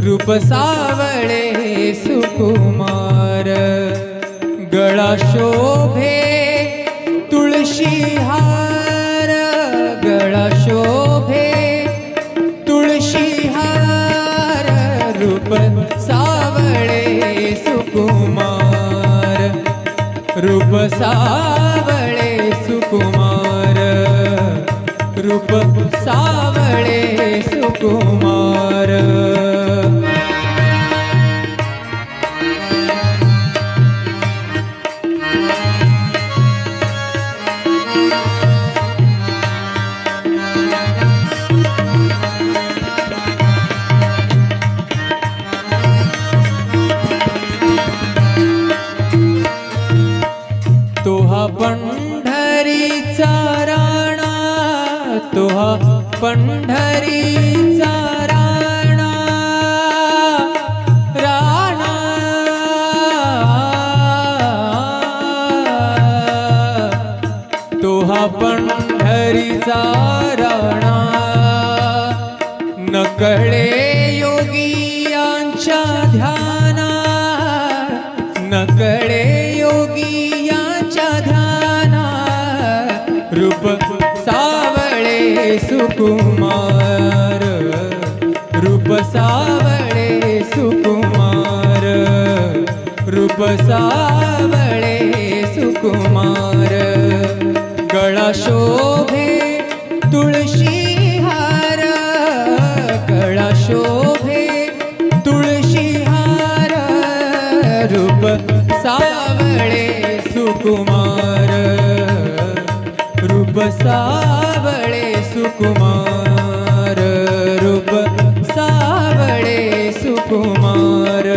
रूप सावळे सुकुमार गळा शोभे तुळशी हार गळा शोभे तुळशी हार रूप सावळे सुकुमार रूप सावळे सुकुमार रूप सावळे सुकुमार तोहा पंढरीचा राणा तोहा पंढरीचा राणा राणा तोहा पंढरीचा राणा नकळे योगियांच्या ध्याना नकळे योगियांच्या ध्याना रूप सावळे सुकुमार रूप सावळे सुकुमार रूप सावळे सुकुमार गळा शोभे तुळशी हार गळा शोभे तुळशी हार रूप सावळे सुकुमार रूप सावळे सुकुमार रूप सावळे सुकुमार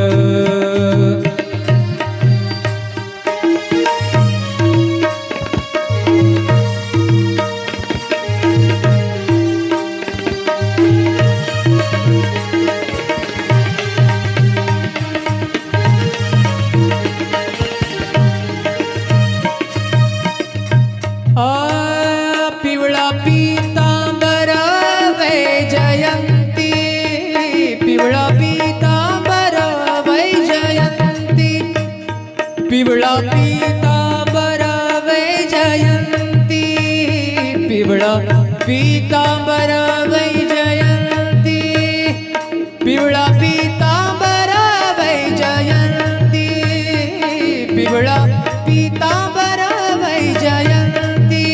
पिवळा पीतांबर वैजयंती पिवळा पीतांबर वैजयंती पिवळा पीतांबर वैजयंती पिवळा पीतांबर वैजयंती पिवळा पीतांबर वैजयंती पिवळा पीतांबर वैजयंती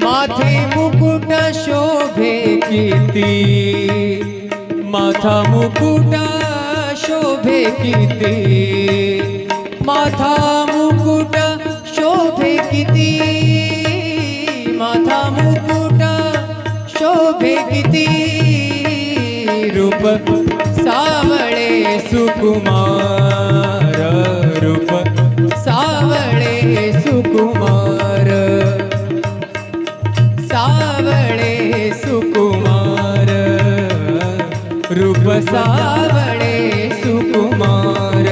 माथे मुकुट शोभे किती माथा मुकुट शोभे किती माथा मुकुट शोभे किती माथा मुकुट शोभे किती रूप सावळे सुकुमार रूप सावळे सुकुमार सावळे सुकुमार रूप सावळे सुकुमार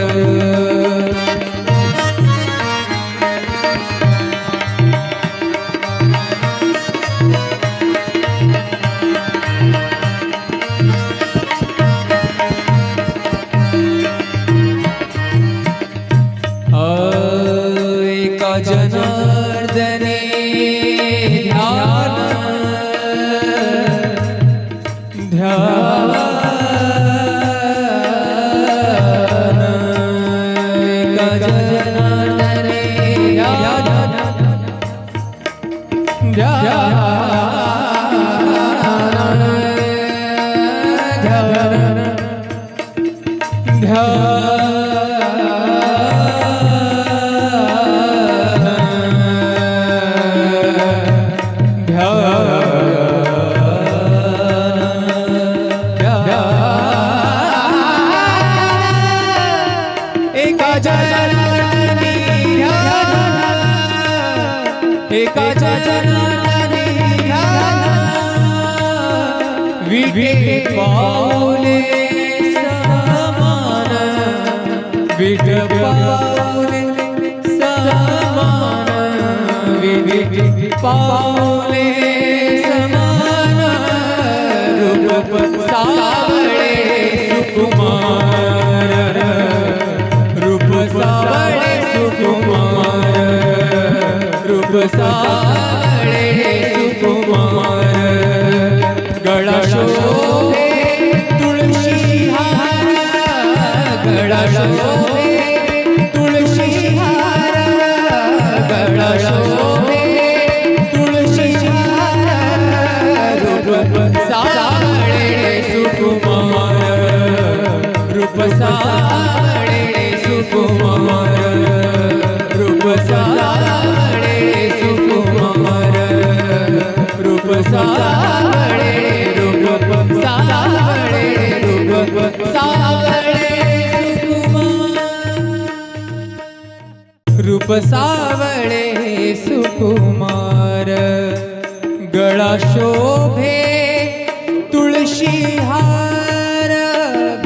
एका जनार्दने ध्यान ध्यान एका जनार्दने ध्यान ध्यान ध्यान ध्यान एका जनार्दनी ध्यान एका जनार्दनी ध्यान विटे पावले समान विटे पावले समान विटे पावले समान रूप सावळे सुकुमार सावळे सुकुमार रूप सावळे सुकुमार रूप सावळे रूप सावळे रूप सावळे सुकुमार रूप सावळे सुकुमार गळा शोभे तुळशी हार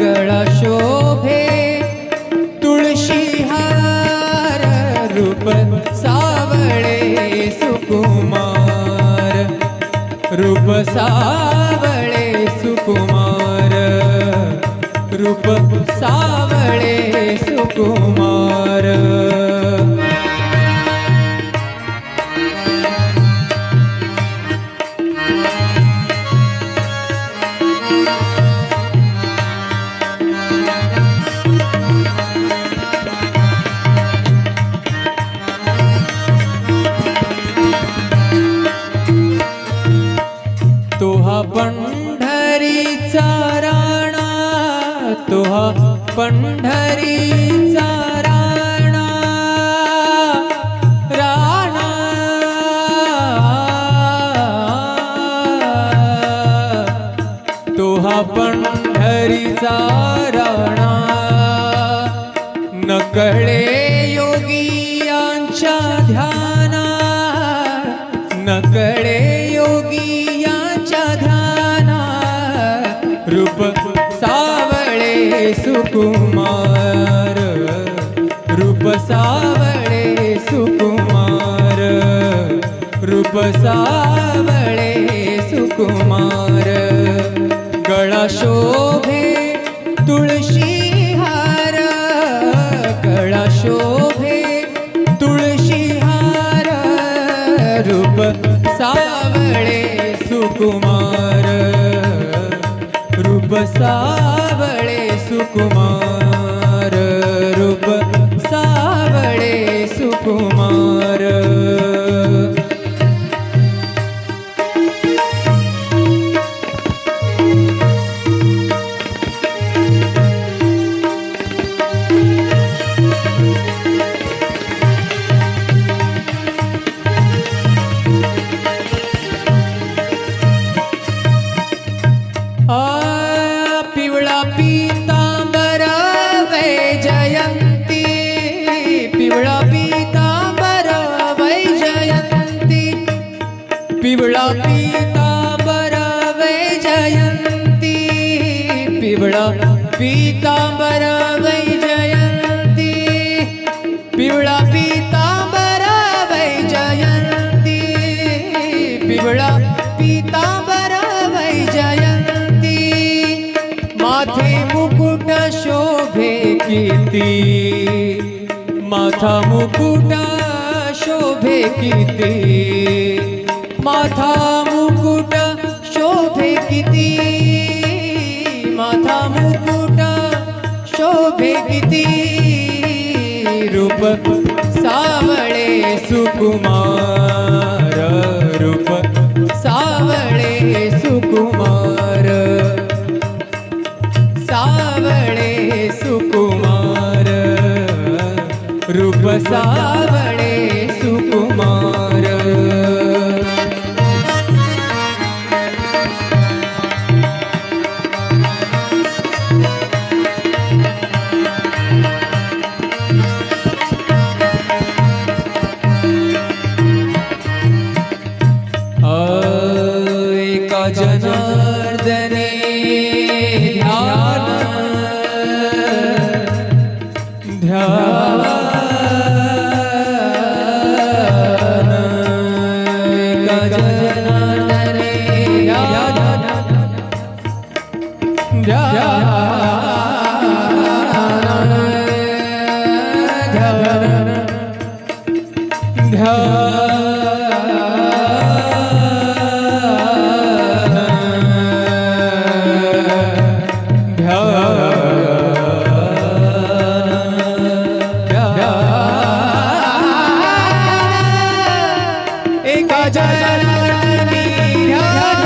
गळा शोभे तुळशी हार रूप सावळे सुकुमार रूप सावळे सुकुमार रूप सावळे सुकुमार तोहा पंढरीचा राणा तोहा पंढरीचा राणा राणा तोहा पंढरीचा राणा नकळे योगियांच्या ध्याना नकळे योगियांच्या ध्याना रूप सावळे सुकुमार रूप सावळे सुकुमार रूप सावळे सुकुमार गळा शोभे तुळशी हार गळा शोभे तुळशी हार रूप सावळे सुकुमार रूप सावळे सुकुमार रूप सावळे सुकुमार पिवळा पीतांबर वैजयंती पिवळा पीतांबर वैजयंती पिवळा पीतांबर वैजयंती पिवळा पीतांबर वैजयंती पिवळा पीतांबर वैजयंती पिवळा पीतांबर वैजयंती माथे मुकुट शोभे किती माथा मुकुट शोभे किती माथा मुकुट शोभे किती माथा मुकुट शोभे किती रूप सावळे सुकुमार रूप सावळे सुकुमार सावळे सुकुमार रूप सावळे सुकुमार एका जनार्दने ध्यान ध्यान एका जनार्दने ध्यान ध्यान ध्यान ध्यान एका जनार्दनी ध्यान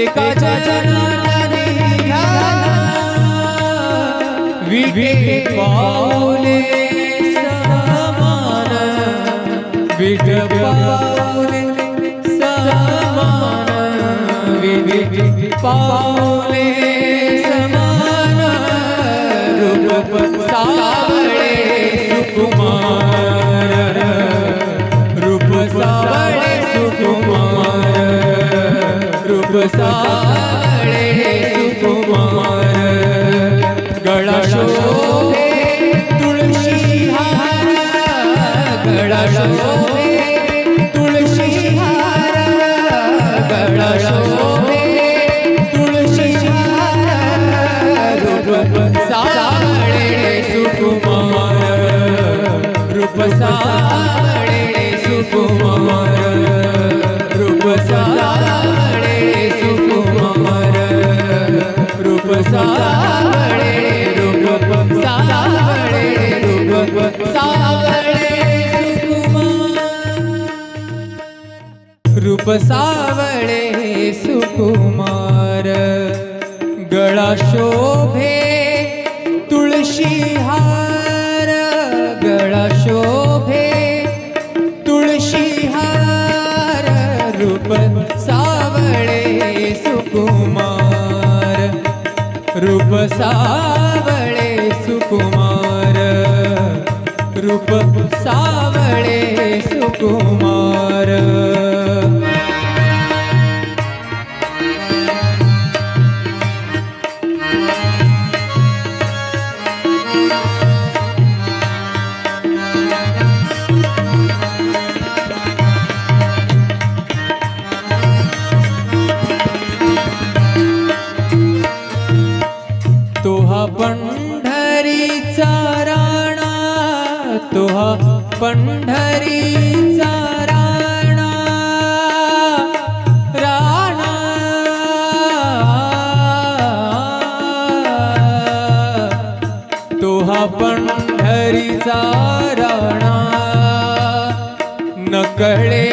एका जनार्दनी ध्यान विठी पाऊले समान विठी पाऊले समान विठी पाऊले समान रूप सावळे सुकुमार रूप सावळे सुकुमार रूप सावळे सुकुमार गळा शोभे तुळशी हार गळा शोभे तुळशी हार गळा शोभे तुळशी हार रूप सावळे सुकुमार रूप सावळे सुकुमार रूप सावळे सुकुमार रूप सावळे रूप सावळे रूप सावळे सुकुमार रूप सावळे सुकुमार गळा शोभे तुळशी हार गळा शोभे तुळशी हार रूप सावळे सुकुमार रूप सावळे सुकुमार रूप सावळे सुकुमार तोहा पंढरीचा राणा तोहा पंढरीचा राणा राणा तोहा पंढरीचा राणा नकळे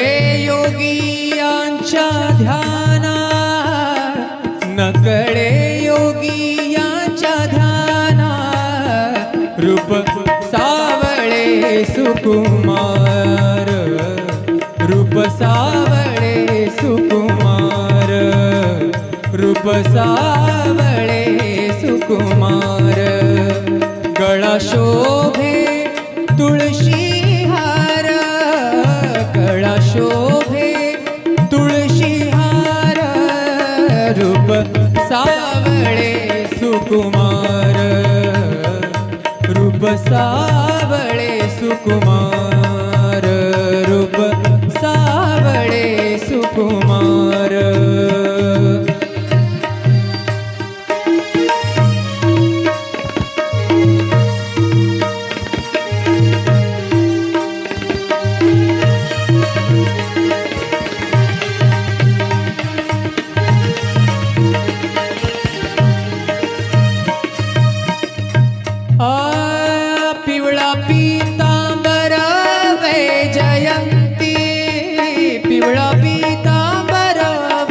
योगियांच्या ध्याना नकळे योगियांच्या ध्याना रूप सावळे सुकुमार रूप सावळे सुकुमार रूप सावळे सुकुमार गळा शोभे तुळशी हार गळा शोभे तुळशी हार रूप सावळे सुकुमार रूप सावळे सुकुमार रूप सावळे सुकुमार पिवळा पीतांबर वैजयंती पिवळा पीतांबर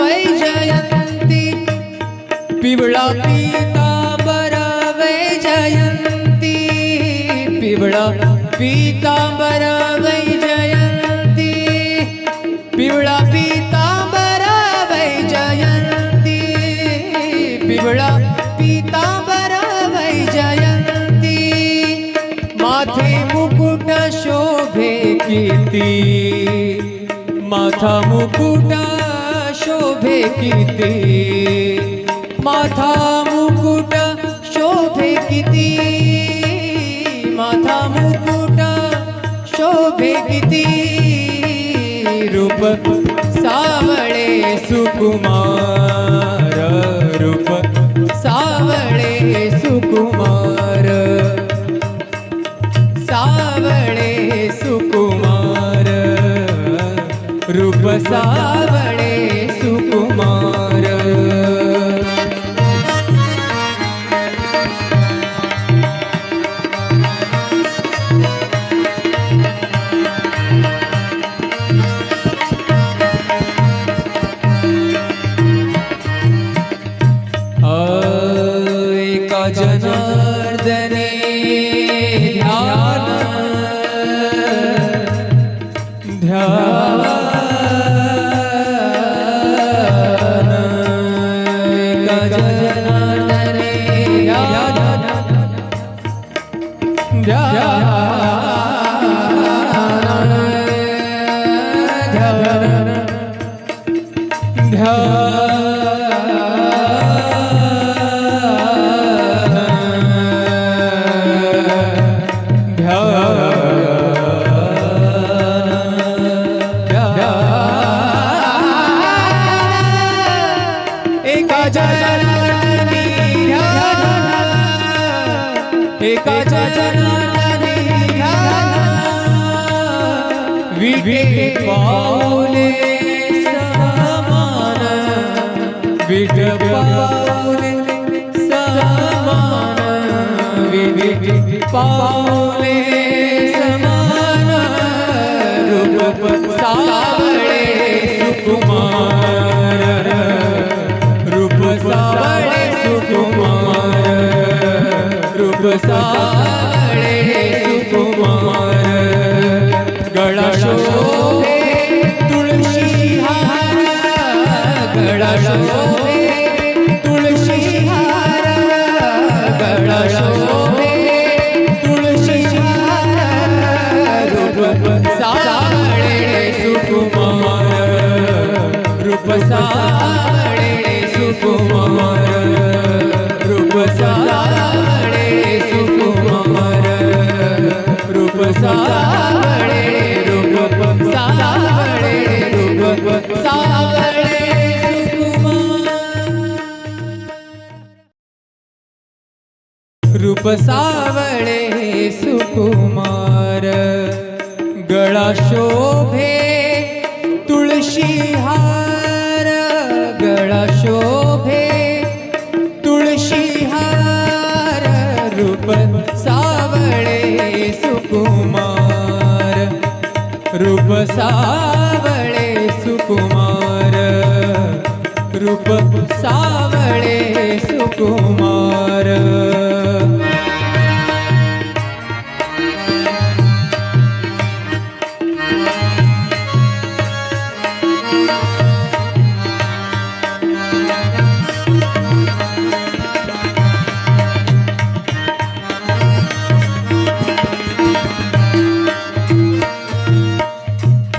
वैजयंती पिवळा पीतांबर वैजयंती पिवळा पीतांबर वैजयंती पिवळा पीतांबर वैजयंती पिवळा पीतांबर वैजयंती माथे मुकुट शोभे किती माथा मुकुट शोभे किती माथा मुकुट शोभे किती माथा मुकुट शोभे किती रूप सावळे सुकुमार रूप सावळे सुकुमार सावळे सुकुमार रूप सावळे सुकुमार एका जनार्दने एका जनार्दनी विटे पावले समान विटे पावले समान विटे पावले समान रूप सावळे सुकुमार रूप सावळे सुकुमार रूप सावळे सुकुमार गळा शोभे तुळशी हार गळा शोभे तुळशी हार गळा शोभे तुळशी हार रूप सावळे सुकुमार रूप सावळे सुकुमार रूप सावळे सुकुमार रूप सावळे रूप सावळे रूप सावळे सुकुमार रूप सावळे सुकुमार गळा शोभे तुळशी हार गळा शोभे तुळशी हार रूप सावळे सुकुमार रूप सावळे सुकुमार रूप सावळे सुकुमार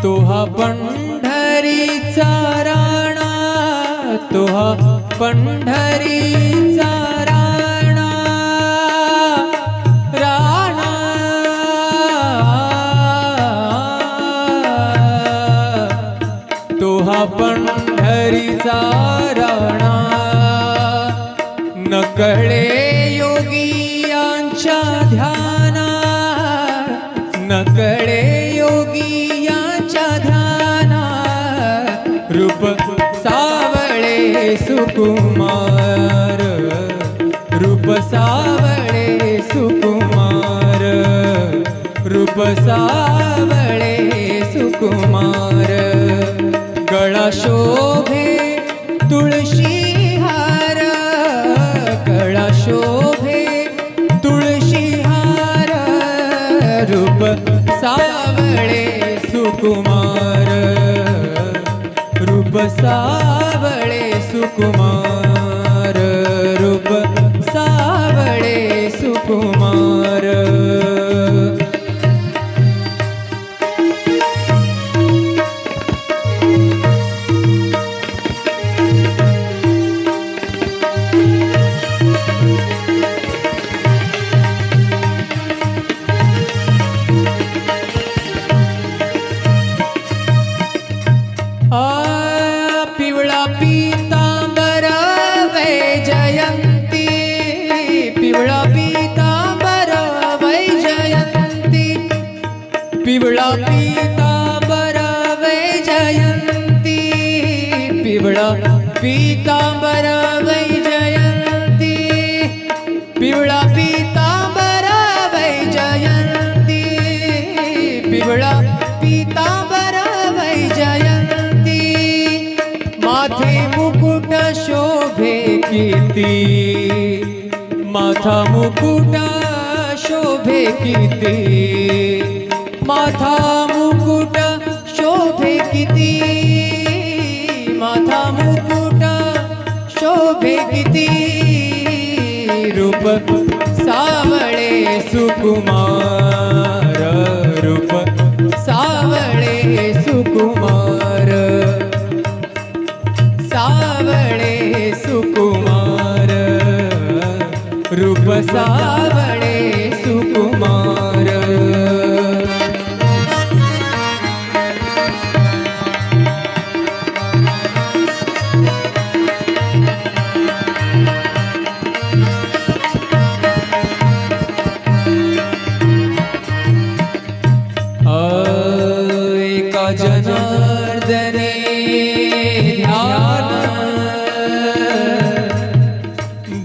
तोहा पंढरीचा राणा तोहा पंढरीचा राणा राणा तोहा पंढरीचा राणा नकळे योगियांच्या ध्याना नकळे योगियांच्या ध्याना रूप सावळे सुकुमार रूप सावळे सुकुमार रूप सावळे सुकुमार गळा शोभे तुळशी हार गळा शोभे तुळशी हार रूप सावळे सुकुमार रूप सावळे सुकुमार रूप सावळे सुकुमार पिवळा पीतांबर वैजयंती पिवळा पीतांबर वैजयंती पिवळा पीतांबर वैजयंती पिवळा पीतांबर वैजयंती पिवळा पीतांबर वैजयंती पिवळा पीतांबर वैजयंती माथे मुकुट शोभे किती माथा मुकुट शोभे किती माथा मुकुट शोभे किती माथा मुकुट शोभे किती रूप सावळे सुकुमार रूप सावळे सुकुमार सावळे सुकुमार रूप सावळे सुकुमार एका जनार्दने ध्यान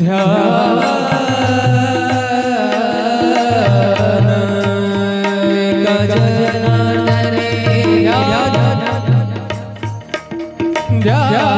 ध्यान एका जनार्दने ध्यान ध्यान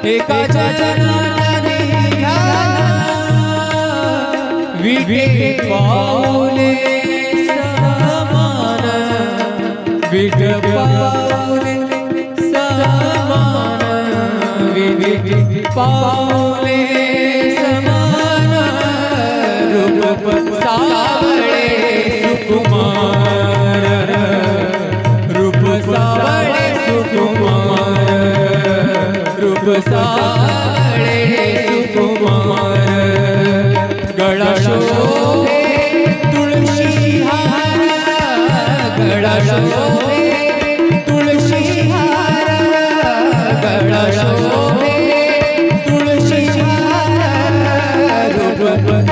एका जनार्दने विटे पावले समान विटे पावले समान विटे पावले समान रूप सावळे सुकुमार रूप सावळे सुकुमार रूप सावळे सुकुमार गळा शोभे तुळशी हार गळा शोभे तुळशी हार गळा शोभे तुळशी हार रूप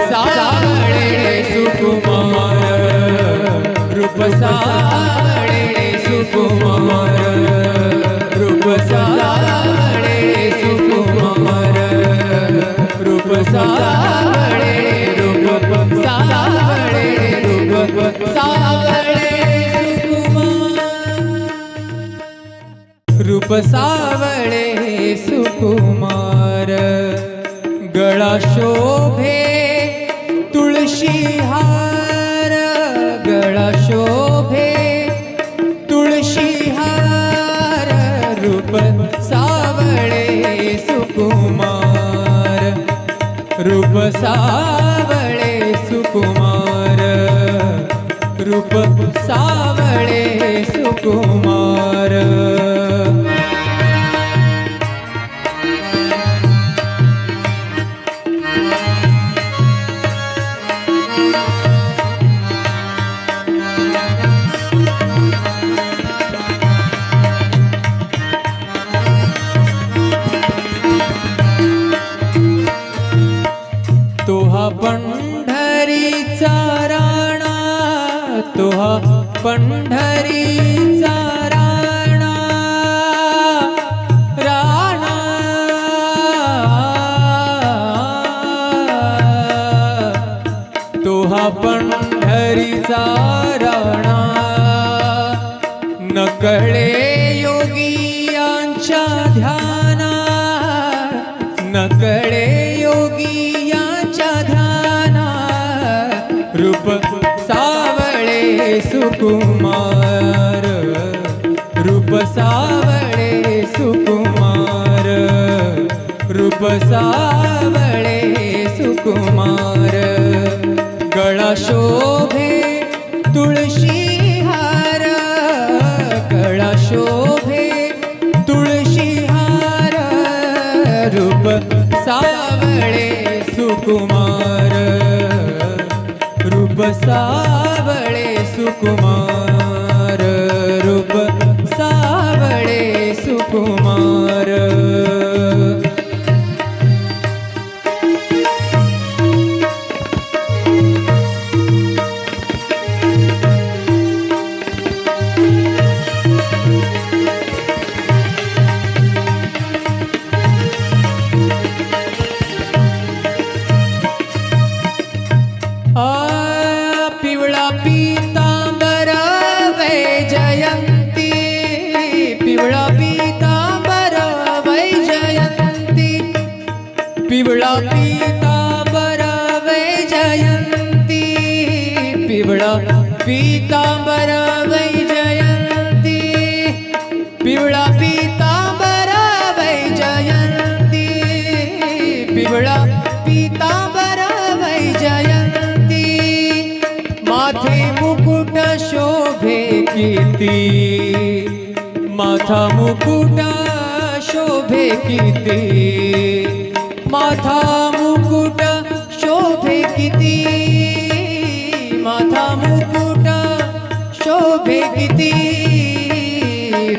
सावळे सुकुमार रूप सावळे सुकुमार रूप सावळे सुकुमार रूप सावळे रूप सावळे रूप सावळे सुकुमार रूप सावळे सुकुमार गळा शोभे तुळशी हार गळा शोभे तुळशी हार रूप सावळे सुकुमार रूप सावळे सुकुमार रूप सावळे सुकुमार तोहा पंढरीचा राणा तोहा पंढरीचा राणा राणा तोहा पंढरीचा राणा नकळे योगियांच्या ध्याना नकळे योगियांच्या ध्याना रूप सावळे सुकुमार रूप सावळे सुकुमार रूप सावळे सुकुमार गळा शोभे तुळशी हार गळा शोभे तुळशी हार रूप सावळे सुकुमार रूप सावळे सुकुमार रूप सावळे सुकुमार पिवळा पीतांबर पिवळा पीतांबर वैजयंती पिवळा पीतांबर वैजयंती पिवळा पीतांबर वैजयंती पिवळा पीतांबर वैजयंती माथे मुकुट शोभे कीर्ती माथा मुकुट शोभे कीर्ती माथा मुकुट शोभे कीर्ती माथा मुकुट शोभे कीर्ती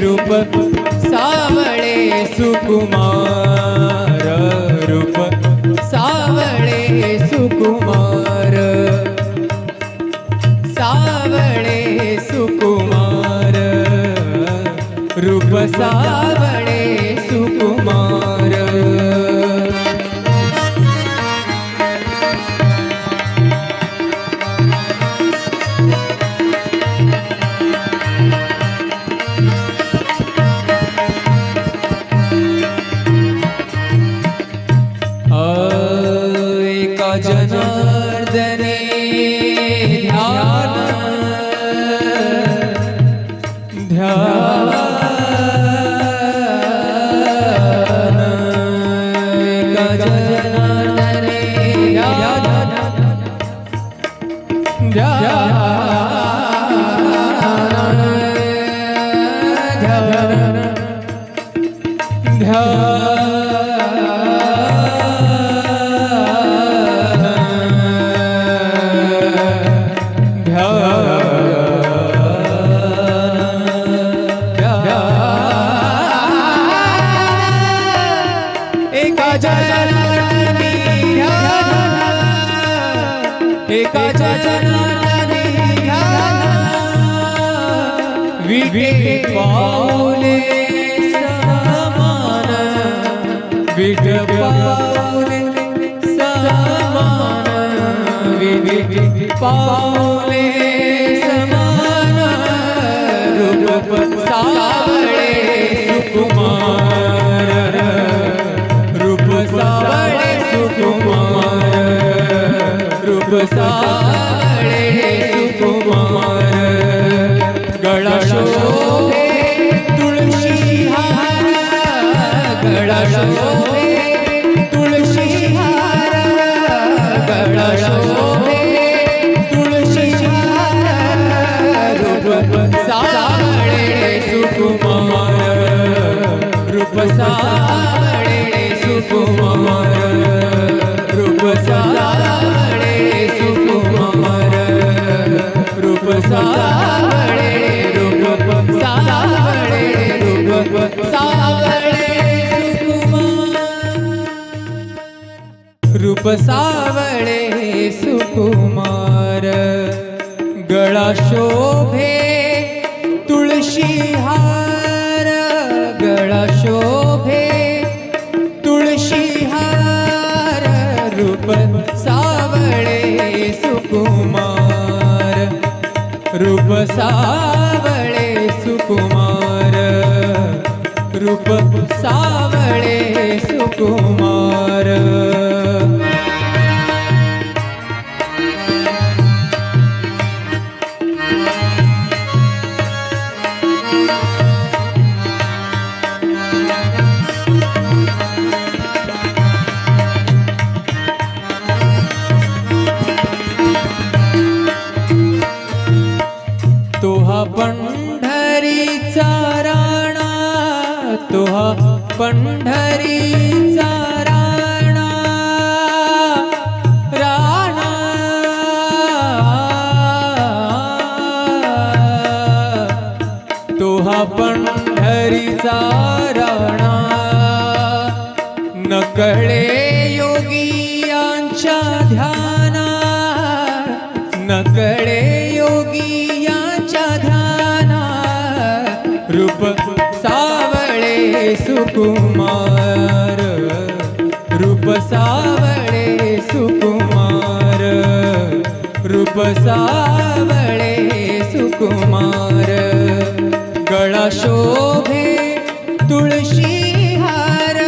रूप सावळे सुकुमार रूप सावळे सुकुमार सावळे सुकुमार रूप सावळे सुकुमार एका जनार्दने ध्यान ध्यान एका जनार्दने ध्यान ध्यान एका जनार्दनी ध्यान एका जनार्दनी ध्यान विटे पाऊले समान विटे पाऊले समान विटे पाऊले समान रूप सावळे सुकुमार रूप सावळे सुकुमार रूप सावळे सुकुमार गळा शोभे तुळशी हार गळा शोभे तुळशी हार गळा शोभे तुळशी हार रूप सावळे सुकुमार रूप सावळे सुकुमार रूप सावळे सुकुमार रूप सावळे रूप सावळे रूप सावळे सुकुमार रूप सावळे सुकुमार गळा शोभे तुळशी हार गळा शोभे तुळशी हार रूप सावळे सुकुमार रूप सावळे सुकुमार रूप सावळे सुकुमार तोहा पंढरीचा राणा तोहा पंढरीचा राणा राणा तोहा पंढरीचा राणा नकळे योगियांच्या ध्याना नकळे योगियांच्या ध्याना रूप सावळे सुकुमार रूप सावळे सुकुमार रूप सावळे सुकुमार गळा शोभे तुळशी हार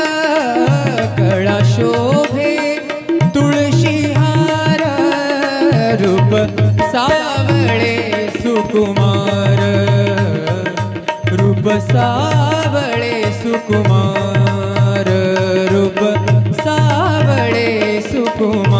गळा शोभे सावळे सुकुमार रूप सावळे सुकुमार रूप सावळे सुकुमार